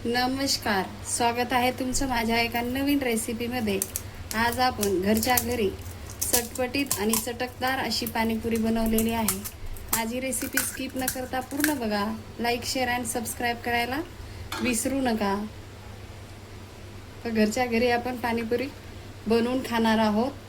नमस्कार, स्वागत आहे तुमचं माझ्या एका नवीन रेसिपीमध्ये। आज आपण घरच्या घरी चटपटीत आणि चटकदार अशी पाणीपुरी बनवलेली आहे। आज ही रेसिपी स्किप न करता पूर्ण बघा। लाईक, शेअर आणि सबस्क्राईब करायला विसरू नका। तर घरच्या घरी आपण पाणीपुरी बनवून खाणार आहोत।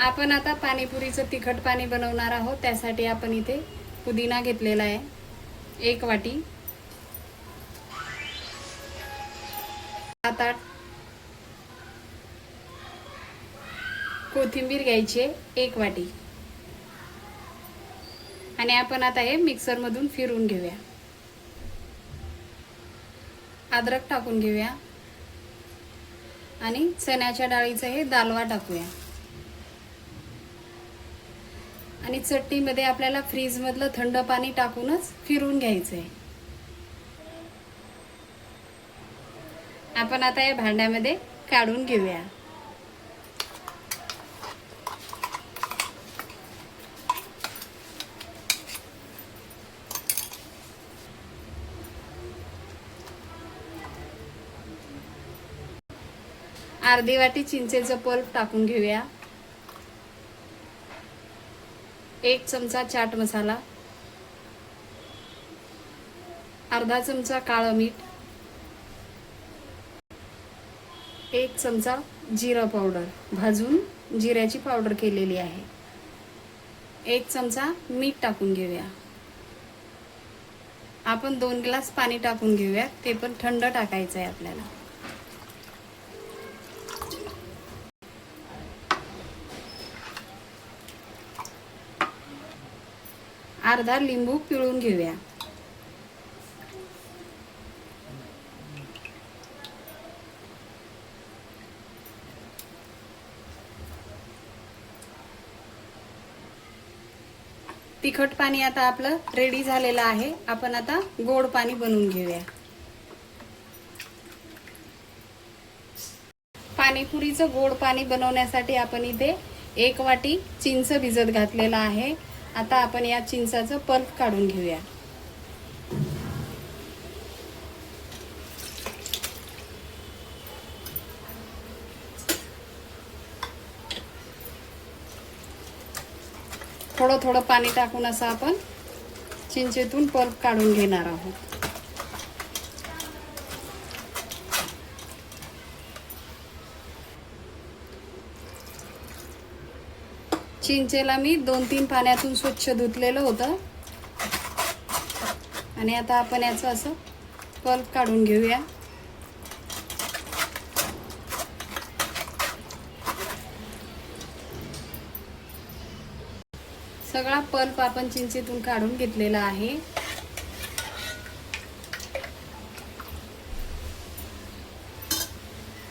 आपण आता पाणीपुरीचं तिखट पाणी बनवणार आहोत। त्यासाठी आपण इथे पुदिना घेतलेला आहे 1 वाटी, 7-8 कोथिंबीर घ्यायची 1 वाटी आणि आपण आता हे मिक्सर मधून फिरवून घेऊया। अद्रक टाकून घेऊया आणि चण्याच्या डाळीचं हे दालवा टाकूया। आणि चटणीमध्ये आपल्याला फ्रीज मधलं थंड पाणी टाकूनच फिरवून घ्यायचंय। आपण आता या भांड्यामध्ये काढून घेऊया। अर्धी वाटी चिंचेचं पल्प टाकून घेऊया। 1 चमचा चाट मसाला, अर्धा चमचा काळं मीठ, 1 चमचा जिरा पावडर, भाजून जिऱ्याची पावडर केलेली आहे, 1 चमचा मीठ टाकून घेऊया। आपण 2 ग्लास पाणी टाकून घेऊया, ते पण थंड टाकायचं आहे आपल्याला। अर्धा लिंबू पिळून घेऊया। तिखट पाणी आता आपलं रेडी झालेलं आहे। आपण आता गोड पाणी बनवून घेऊया। पाणीपुरीचं गोड पाणी बनवण्यासाठी आपण इथे 1 वाटी चिंच भिजत घातलेला आहे। आता आपण या चिंचाचं पल्प काढून घेऊया। थोडं थोडं पाणी टाकून असं आपण चिंचेतून पल्प काढून घेणार आहोत। चिंचेला मी 2-3 पाण्यातून स्वच्छ धुतलेलं होतं आणि आता आपण याचं असं पल्प काढून घेऊया। सगळा पल्प आपण चिंचेतून काढून घेतलेला आहे।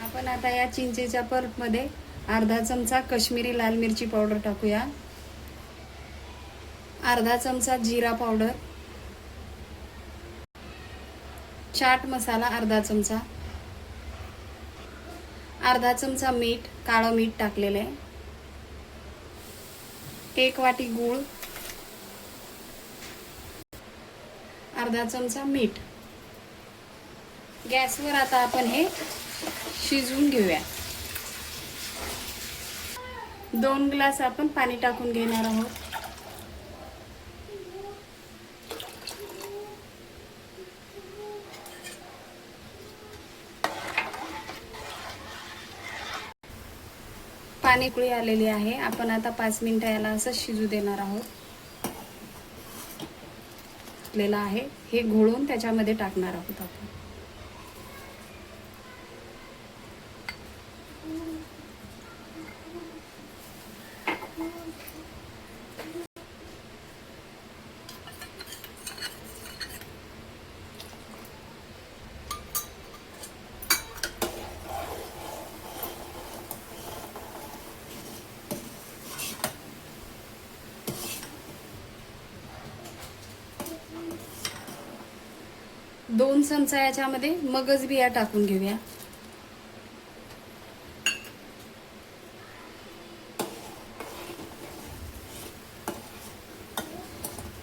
आपण आता या चिंचेच्या पल्प मध्ये अर्धा चमचा काश्मीरी लाल मिरची पावडर टाकूया, अर्धा चमचा जिरा पावडर, चाट मसाला अर्धा चमचा, अर्धा चमचा मीठ, काळं मीठ टाकलेलं आहे, 1 वाटी गूळ, अर्धा चमचा मीठ। गॅसवर आता आपण हे शिजवून घेऊया। 2 ग्लास आपण पाणी टाकून घेणार आहोत। पाणी उकळी आलेली आहे। आपण आता 5 मिनिटं याला असं शिजू देणार आहोत। लेला आहे हे घोळून त्याच्यामध्ये टाकणार आहोत आपण। 2 चमचा याच्यामध्ये मगज बिया टाकून घेऊया.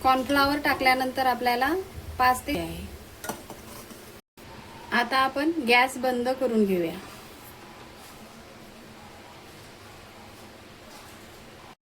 कॉर्नफ्लॉवर टाकल्यानंतर आपल्याला 5 ते आहे. आता आपण गॅस बंद करून घेऊया.